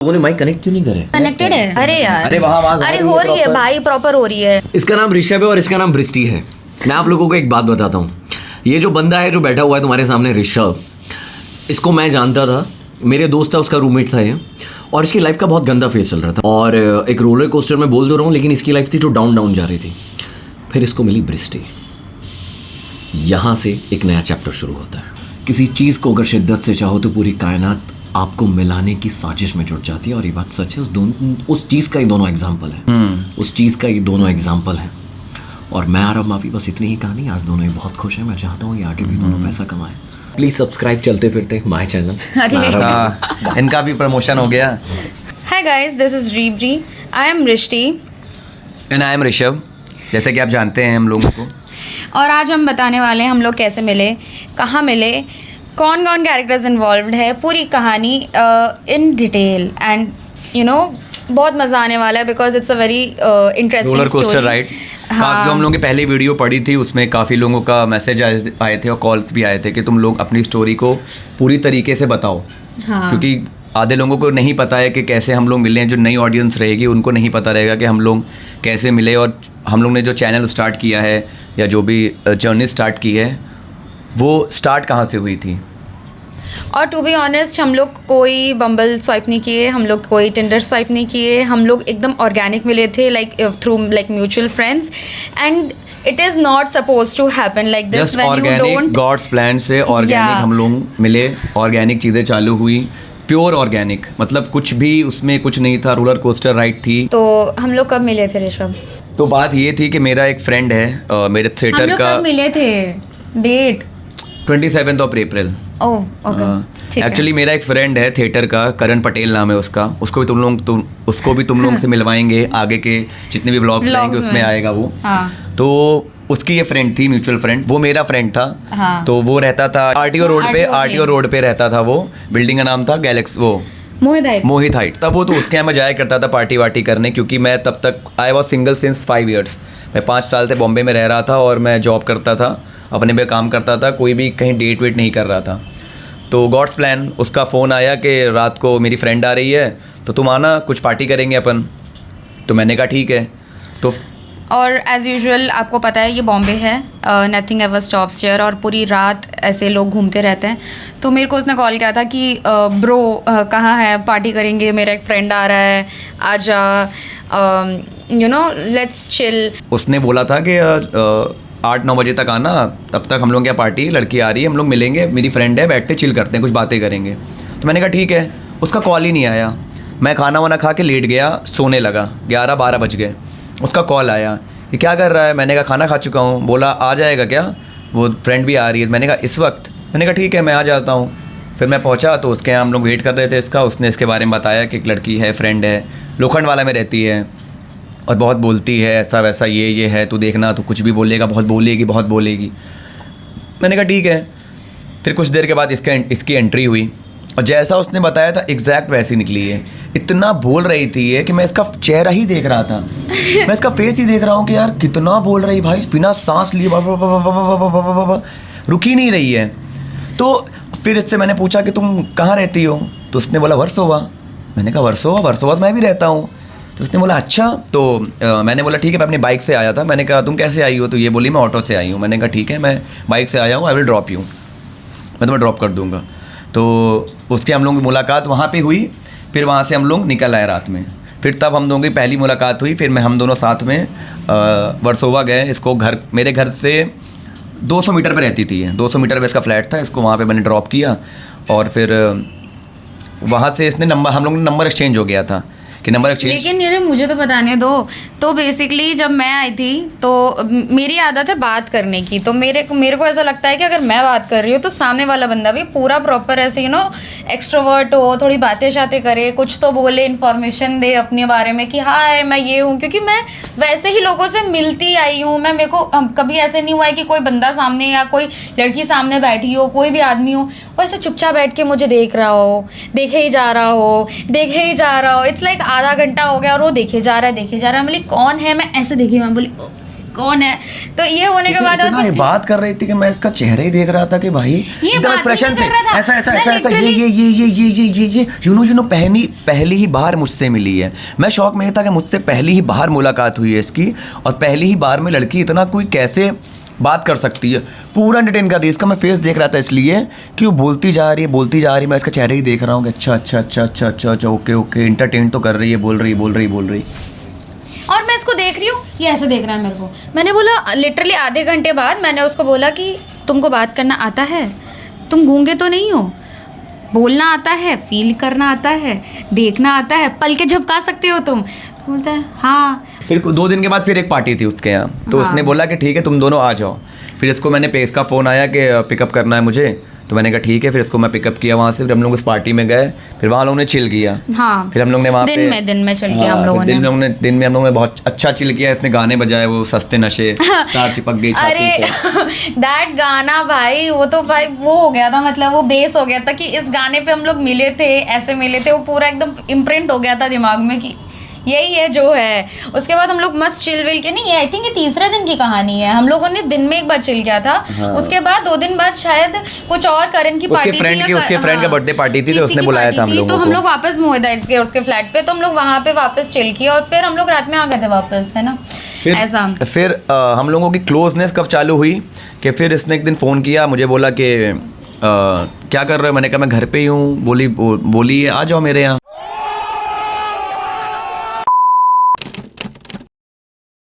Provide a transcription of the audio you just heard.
लोगों ने mic connect क्यों नहीं करे? कनेक्टेड है। अरे यार, अरे वहाँ आवाज अरे हो रही है भाई, प्रॉपर हो रही है। इसका नाम ऋषभ है और इसका नाम बृष्टि है। मैं आप लोगों को एक बात बताता हूँ। ये जो बंदा है जो बैठा हुआ है तुम्हारे सामने, ऋषभ, इसको मैं जानता था, मेरे दोस्त था, उसका रूममेट था ये, और इसकी लाइफ का बहुत गंदा फेस चल रहा था और एक रोलर कोस्टर में बोल दो रहा हूँ, लेकिन इसकी लाइफ थी जो डाउन डाउन जा रही थी। फिर इसको मिली बृष्टि। यहाँ से एक नया चैप्टर शुरू होता है। किसी चीज़ को अगर शिद्दत से चाहो तो पूरी कायनात आपको मिलाने की साजिश में जुट जाती है, और ये बात सच है। उस चीज़ का ही दोनों एग्जाम्पल है। उस चीज़ का ही दोनों एग्जाम्पल है। और मैं आरव माफी, बस इतनी ही कहानी। आज दोनों ही बहुत खुश हैं। मैं चाहता हूँ ये आगे भी दोनों पैसा कमाएं। प्लीज़ सब्सक्राइब चलते फिरते माय चैनल। इनका भी प्रमोशन हो गया। हाय गाइस, दिस इज रीबरी, I am Rishti and I am Rishabh, जैसे कि आप जानते हैं हम लोगों को। और आज हम बताने वाले हैं हम लोग कैसे मिले, कहाँ मिले, कौन कौन कैरेक्टर्स इन्वॉल्व्ड है, पूरी कहानी in detail. And you know बहुत मज़ा आने वाला है because it's a very interesting roller coaster ride. हाँ। जो हम लोगों की पहली वीडियो पड़ी थी उसमें काफ़ी लोगों का मैसेज आए थे और कॉल्स भी आए थे कि तुम लोग अपनी स्टोरी को पूरी तरीके से बताओ। हाँ। क्योंकि आधे लोगों को नहीं पता है कि कैसे हम लोग मिले हैं। जो नई ऑडियंस रहेगी उनको नहीं पता रहेगा कि हम लोग कैसे मिले, और हम लोग ने जो चैनल स्टार्ट किया है या जो भी जर्नी स्टार्ट की है वो स्टार्ट कहाँ से हुई थी। और टू बी ऑनेस्ट, हम लोग कोई बम्बल स्वाइप नहीं किए, हम लोग कोई टिंडर स्वाइप नहीं किए। हम लोग एकदम ऑर्गेनिक मिले थे, like through like mutual friends. And it is not suppose to happen like this when you don't. God's plan से ऑर्गेनिक हम लोग मिले, ऑर्गेनिक चीज़ें चालू हुई, प्योर ऑर्गेनिक, मतलब कुछ भी उसमें कुछ नहीं था। रोलर कोस्टर राइड थी। तो हम लोग कब मिले थे ऋषभ? तो बात ये थी कि मेरा एक फ्रेंड है, मेरे हम थिएटर लोग का। कब मिले थे? डेट 27 अप्रैल। ओह ओके, ठीक है। एक्चुअली मेरा एक फ्रेंड है थिएटर का, करण पटेल नाम है उसका। उसको भी तुम लोग से मिलवाएंगे। आगे के जितने भी व्लॉग्स रहेंगे उसमें आएगा वो। हाँ। तो उसकी ये फ्रेंड थी, म्यूचुअल फ्रेंड। वो मेरा फ्रेंड था। हाँ। तो वो रहता था आरटीओ रोड पे रहता था। वो बिल्डिंग का नाम था गैलेक्सी, वो मोहित हाइट्स। तब वो तो उसके यहाँ मैं जाया करता था पार्टी वार्टी करने, क्योंकि मैं तब तक I was single since 5 years। मैं 5 साल से बॉम्बे में रह रहा था और मैं जॉब करता था, अपने पे काम करता था, कोई भी कहीं डेट वेट नहीं कर रहा था। तो गॉड्स प्लान, उसका फ़ोन आया कि रात को मेरी फ्रेंड आ रही है तो तुम आना, कुछ पार्टी करेंगे अपन। तो मैंने कहा ठीक है। तो और एज़ यूजुअल आपको पता है ये बॉम्बे है, नथिंग एवर स्टॉप्स हियर, और पूरी रात ऐसे लोग घूमते रहते हैं। तो मेरे को उसने कॉल किया था कि ब्रो कहाँ है, पार्टी करेंगे, मेरा एक फ्रेंड आ रहा है, आजा, यू नो लेट्स चिल। उसने बोला था कि 8-9 बजे तक आना, तब तक हम लोग क्या पार्टी, लड़की आ रही है, हम लोग मिलेंगे, मेरी फ्रेंड है, बैठते चिल करते हैं, कुछ बातें करेंगे। तो मैंने कहा ठीक है। उसका कॉल ही नहीं आया। मैं खाना वाना खा के लेट गया, सोने लगा, 11-12 बज गए। उसका कॉल आया कि क्या कर रहा है। मैंने कहा खाना खा चुका हूँ। बोला आ जाएगा क्या, वो फ्रेंड भी आ रही है। मैंने कहा इस वक्त? मैंने कहा ठीक है मैं आ जाता हूँ। फिर मैं पहुँचा तो उसके यहाँ हम लोग वेट कर रहे थे इसका। उसने इसके बारे में बताया कि एक लड़की है, फ्रेंड है, लोखंड वाला में रहती है और बहुत बोलती है, ऐसा वैसा, ये है, तू देखना, तो कुछ भी बोलेगा, बहुत बोलेगी। मैंने कहा ठीक है। फिर कुछ देर के बाद इसकी एंट्री हुई और जैसा उसने बताया था एग्जैक्ट वैसी निकली है। इतना बोल रही थी ये कि मैं इसका चेहरा ही देख रहा था, मैं इसका फेस ही देख रहा हूँ कि यार कितना बोल रही भाई, बिना सांस लिए रुक ही नहीं रही है। तो फिर इससे मैंने पूछा कि तुम कहाँ रहती हो? तो उसने बोला वर्सोवा। मैंने कहा वर्सोवा तो मैं भी रहता हूँ। तो उसने बोला अच्छा। तो मैंने बोला ठीक है, मैं अपनी बाइक से आया था। मैंने कहा तुम कैसे आई हो? तो ये बोली मैं ऑटो से आई हूँ। मैंने कहा ठीक है, मैं बाइक से आया हूँ, आई विल ड्रॉप यू, मैं तुम्हें ड्रॉप कर दूँगा। तो उसके हम लोगों की मुलाकात वहाँ पे हुई। फिर वहाँ से हम लोग निकल आए रात में। फिर तब हम दोनों की पहली मुलाकात हुई। फिर हम दोनों साथ में वर्सोवा गए। इसको मेरे घर से 200 मीटर पे रहती थी। 200 मीटर पे इसका फ्लैट था। इसको वहाँ पे मैंने ड्रॉप किया और फिर वहाँ से इसने हम लोग ने नंबर एक्सचेंज हो गया था कि नंबर एक्सचेंज। लेकिन ये मुझे तो बताने दो। तो बेसिकली जब मैं आई थी तो मेरी आदत है बात करने की। तो मेरे को ऐसा लगता है कि अगर मैं बात कर रही हूँ तो सामने वाला बंदा भी पूरा प्रॉपर ऐसे एक्सट्रोवर्ट हो, थोड़ी बातें शातें करे, कुछ तो बोले, इन्फॉर्मेशन दे अपने बारे में कि हाय मैं ये हूँ। क्योंकि मैं वैसे ही लोगों से मिलती आई हूँ। मेरे को कभी ऐसे नहीं हुआ है कि कोई बंदा सामने या कोई लड़की सामने बैठी हो, कोई भी आदमी हो, वो ऐसे चुपचाप बैठ के मुझे देख रहा हो, देखे ही जा रहा हो। इट्स लाइक आधा घंटा हो गया और वो देखे जा रहा है। बोली कौन है? मैं ऐसे देखी, मैं बोली कौन है। तो ये होने के बाद इतना ये बात कर रही थी कि मैं इसका चेहरा ही देख रहा था कि भाई ये एकदम बात ही एक्सप्रेशन नहीं से कर रहा था। ऐसा ऐसा मैं ऐसा ऐसा ये यू नो पहली ही बार मुझसे मिली है। मैं शौक में ये था कि मुझसे पहली ही बार मुलाकात हुई है इसकी, और पहली ही बार में लड़की इतना कोई कैसे बात कर सकती है, पूरा एंटरटेन कर रही है। इसका मैं फेस देख रहा था इसलिए कि वो बोलती जा रही है, मैं इसका चेहरा ही देख रहा हूँ कि अच्छा ओके एंटरटेन तो कर रही है, बोल रही। और मैं इसको देख रही हूँ, ये ऐसे देख रहा है मेरे को। मैंने बोला लिटरली आधे घंटे बाद मैंने उसको बोला कि तुमको बात करना आता है, तुम गूंगे तो नहीं हो, बोलना आता है, फील करना आता है, देखना आता है, पल के झपका सकते हो तुम। तो बोलता है हाँ। फिर 2 दिन के बाद फिर एक पार्टी थी उसके यहाँ, तो हाँ। उसने बोला कि ठीक है तुम दोनों आ जाओ। फिर इसको मैंने पेस का फ़ोन आया कि पिकअप करना है मुझे, तो मैंने कहा ठीक है। फिर इसको मैं पिकअप किया वहाँ से, फिर हम लोग उस पार्टी में गए, फिर वहाँ लोगों ने चिल किया। हाँ, फिर हम लोग ने वहाँ पे दिन में चल किया हम लोगों ने। दिन में हम लोगों ने बहुत अच्छा चिल किया। इसने गाने बजाए, वो सस्ते नशे, तार चिपक गई छाती अरे से। दैट गाना भाई, वो तो भाई वो हो गया था, मतलब वो बेस हो गया था कि इस गाने पे हम लोग मिले थे, ऐसे मिले थे, वो पूरा एकदम इम्प्रिंट हो गया था दिमाग में कि यही है जो है। उसके बाद हम लोग मस्त चिल विल के, नहीं आई थिंक ये तीसरे दिन की कहानी है। हम लोगों ने दिन में एक बार चिल किया था। हाँ। उसके बाद 2 दिन बाद शायद कुछ और करण की पार्टी थी, उसके फ्रेंड का बर्थडे पार्टी थी, तो उसने बुलाया था हम लोगों तो को। हम लोग वापस मोहिदाइट्स गए उसके फ्लैट पे, तो हम लोग वहाँ पे वापस चिल किया और फिर हम लोग रात में आ गए थे वापस, है ना। ऐसा फिर हम लोगों की क्लोजनेस कब चालू हुई कि फिर इसने एक दिन फ़ोन किया, मुझे बोला कि क्या कर रहे हो। मैंने कहा मैं घर पे ही हूँ। बोली आ जाओ मेरे यहाँ।